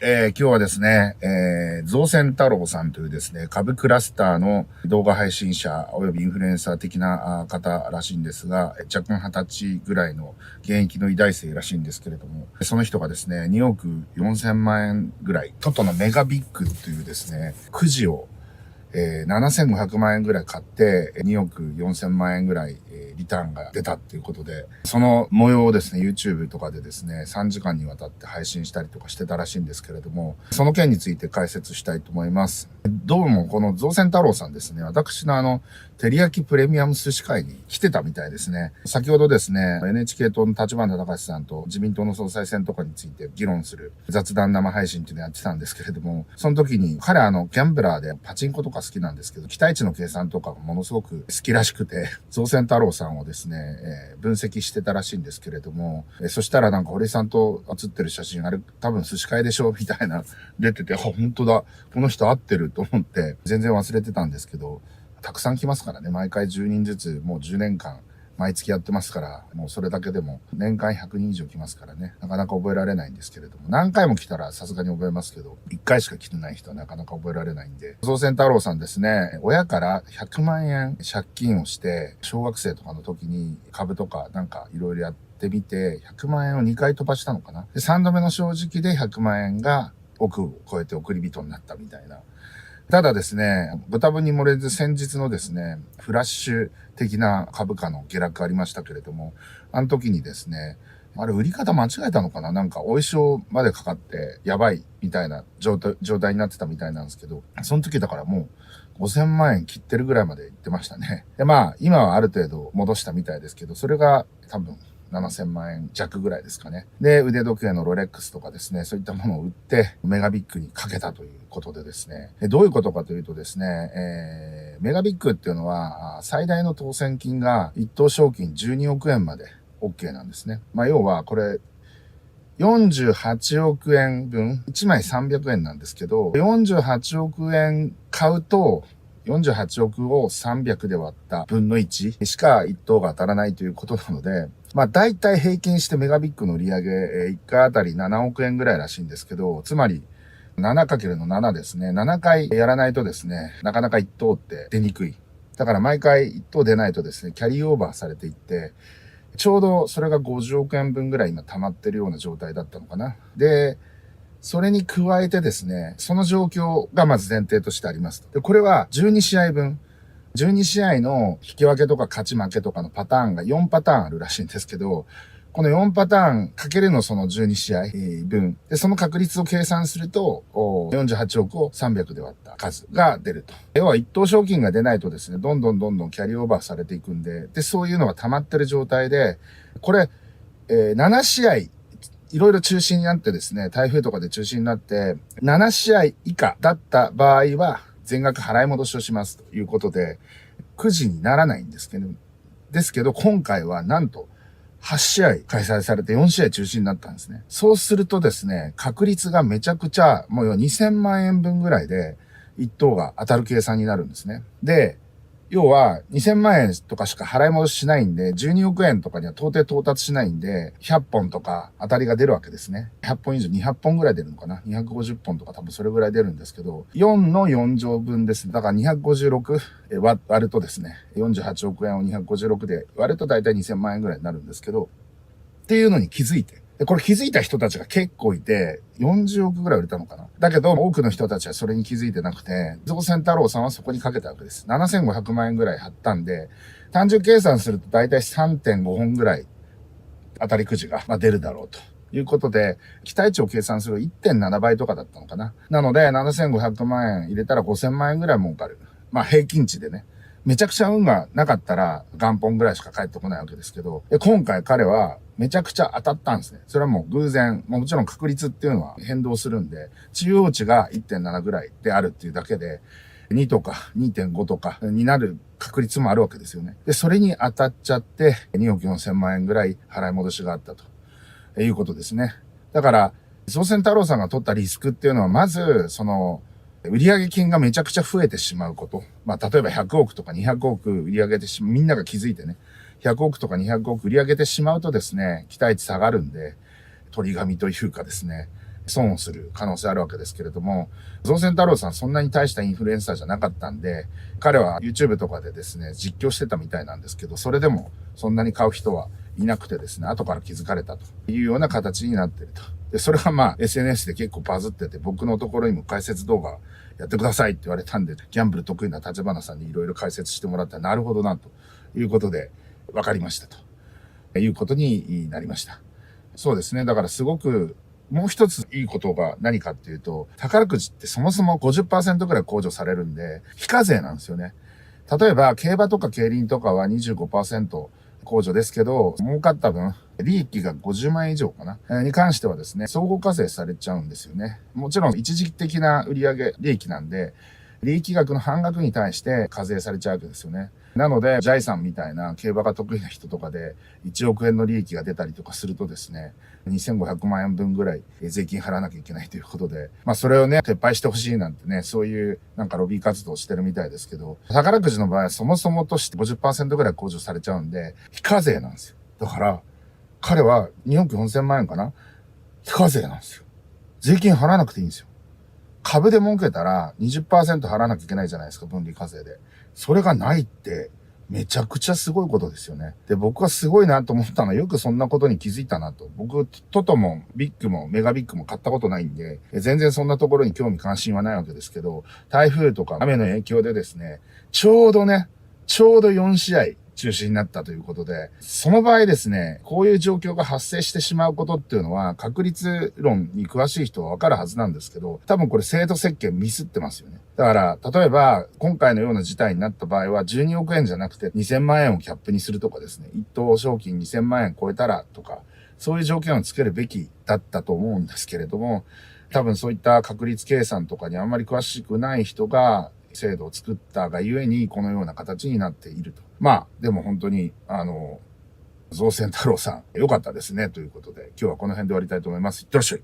今日はですね、造船太郎さんというですね、株クラスターの動画配信者およびインフルエンサー的な方らしいんですが、若干20歳ぐらいの現役の医大生らしいんですけれども、その人がですね、2億4000万円ぐらい、トトのメガビッグというですね、くじを7500万円ぐらい買って、2億4000万円ぐらい、リターンが出たっていうことで、その模様をですね、YouTube とかでですね、3時間にわたって配信したりとかしてたらしいんですけれども、その件について解説したいと思います。どうもこの造船太郎さんですね、私の照り焼きプレミアム寿司会に来てたみたいですね。先ほどですね、NHK 党の立花隆さんと自民党の総裁選とかについて議論する雑談生配信っていうのをやってたんですけれども、その時に彼ギャンブラーでパチンコとか好きなんですけど、期待値の計算とかがものすごく好きらしくて、造船太郎さんをですね、分析してたらしいんですけれども、そしたらなんか堀さんと写ってる写真、あれ多分寿司会でしょみたいな出てて、本当だ、この人合ってると思って全然忘れてたんですけど、たくさん来ますからね。毎回10人ずつ、もう10年間、毎月やってますから、もうそれだけでも年間100人以上来ますからね。なかなか覚えられないんですけれども、何回も来たらさすがに覚えますけど、1回しか来てない人はなかなか覚えられないんで。造船太郎さんですね、親から100万円借金をして、小学生とかの時に株とかなんかいろいろやってみて、100万円を2回飛ばしたのかな。で、3度目の正直で100万円が億を超えて億り人になったみたいな。ただですね、ご多分に漏れず先日のですね、フラッシュ的な株価の下落ありましたけれども、あの時にですね、あれ売り方間違えたのかな、なんかお衣装までかかってやばいみたいな状態になってたみたいなんですけど、その時だからもう5000万円切ってるぐらいまで行ってましたね。で、まあ今はある程度戻したみたいですけど、それが多分7000万円弱ぐらいですかね。で、腕時計のロレックスとかですね、そういったものを売って、メガビッグにかけたということでですね。どういうことかというとですね、メガビッグっていうのは、最大の当選金が一等賞金12億円まで OK なんですね。まあ、要はこれ、48億円分、1枚300円なんですけど、48億円買うと、48億を300で割った分の1しか1等が当たらないということなので、まあ大体平均してメガビッグの売り上げ1回あたり7億円ぐらいらしいんですけど、つまり 7× の7ですね。7回やらないとですね、なかなか1等って出にくい。だから毎回1等出ないとですね、キャリーオーバーされていって、ちょうどそれが50億円分ぐらい今溜まってるような状態だったのかな。で、それに加えてですね、その状況がまず前提としてありますと。で、これは12試合分、12試合の引き分けとか勝ち負けとかのパターンが4パターンあるらしいんですけど、この4パターンかけるのその12試合分。で、その確率を計算すると、48億を300で割った数が出ると。要は一等賞金が出ないとですね、どんどんキャリーオーバーされていくんで、で、そういうのが溜まってる状態で、これ、7試合、いろいろ中止になってですね、台風とかで中止になって、7試合以下だった場合は、全額払い戻しをしますということで、9時にならないんですけど、今回はなんと、8試合開催されて4試合中止になったんですね。そうするとですね、確率がめちゃくちゃ、もう2000万円分ぐらいで、1等が当たる計算になるんですね。で、要は2000万円とかしか払い戻ししないんで、12億円とかには到底到達しないんで、100本とか当たりが出るわけですね。100本以上、200本ぐらい出るのかな ?250 本とか多分それぐらい出るんですけど、4の4乗分ですね。だから256割るとですね、48億円を256で割ると大体2000万円ぐらいになるんですけど、っていうのに気づいて。で、これ気づいた人たちが結構いて、40億ぐらい売れたのかな。だけど、多くの人たちはそれに気づいてなくて、造船太郎さんはそこにかけたわけです。7500万円ぐらい貼ったんで、単純計算すると大体 3.5 本ぐらい当たりくじが出るだろうということで、期待値を計算すると 1.7 倍とかだったのかな。なので、7500万円入れたら5000万円ぐらい儲かる。まあ平均値でね。めちゃくちゃ運がなかったら元本ぐらいしか返ってこないわけですけど、今回彼はめちゃくちゃ当たったんですね。それはもう偶然、もちろん確率っていうのは変動するんで、中央値が 1.7 ぐらいであるっていうだけで、2とか 2.5 とかになる確率もあるわけですよね。で、それに当たっちゃって、2億4000万円ぐらい払い戻しがあったということですね。だから、造船太郎さんが取ったリスクっていうのは、まず、売上金がめちゃくちゃ増えてしまうこと。まあ、例えば100億とか200億売り上げてみんなが気づいてね、100億とか200億売り上げてしまうとですね、期待値下がるんで、鳥紙というかですね、損をする可能性あるわけですけれども、造船太郎さんそんなに大したインフルエンサーじゃなかったんで、彼は YouTube とかでですね、実況してたみたいなんですけど、それでもそんなに買う人はいなくてですね、後から気づかれたというような形になっていると。で、それがまあ SNS で結構バズってて、僕のところにも解説動画やってくださいって言われたんで、ギャンブル得意な立花さんにいろいろ解説してもらったら、なるほどな、ということで、分かりましたということになりました。そうですね。だからすごく、もう一ついいことが何かっていうと、宝くじってそもそも 50% くらい控除されるんで、非課税なんですよね。例えば、競馬とか競輪とかは 25% 控除ですけど、儲かった分、利益が50万円以上かな、に関してはですね、総合課税されちゃうんですよね。もちろん一時的な売上利益なんで、利益額の半額に対して課税されちゃうわけですよね。なので、ジャイさんみたいな競馬が得意な人とかで1億円の利益が出たりとかするとですね、2500万円分ぐらい税金払わなきゃいけないということで、まあそれをね、撤廃してほしいなんてね、そういうなんかロビー活動をしてるみたいですけど、宝くじの場合はそもそもとして 50% ぐらい控除されちゃうんで、非課税なんですよ。だから、彼は2億4000万円かな、非課税なんですよ。税金払わなくていいんですよ。株で儲けたら 20% 払わなきゃいけないじゃないですか、分離課税で。それがないって、めちゃくちゃすごいことですよね。で、僕はすごいなと思ったのは、よくそんなことに気づいたなと。僕、トトもビッグもメガビッグも買ったことないんで、全然そんなところに興味関心はないわけですけど、台風とか雨の影響でですね、ちょうど4試合、中止になったということで、その場合ですね、こういう状況が発生してしまうことっていうのは、確率論に詳しい人はわかるはずなんですけど、多分これ制度設計ミスってますよね。だから、例えば、今回のような事態になった場合は、12億円じゃなくて2000万円をキャップにするとかですね、一等賞金2000万円超えたらとか、そういう条件をつけるべきだったと思うんですけれども、多分そういった確率計算とかにあんまり詳しくない人が、制度を作ったがゆえに、このような形になっていると。まあ、でも本当に、造船太郎さん、良かったですね、ということで、今日はこの辺で終わりたいと思います。いってらっしゃい。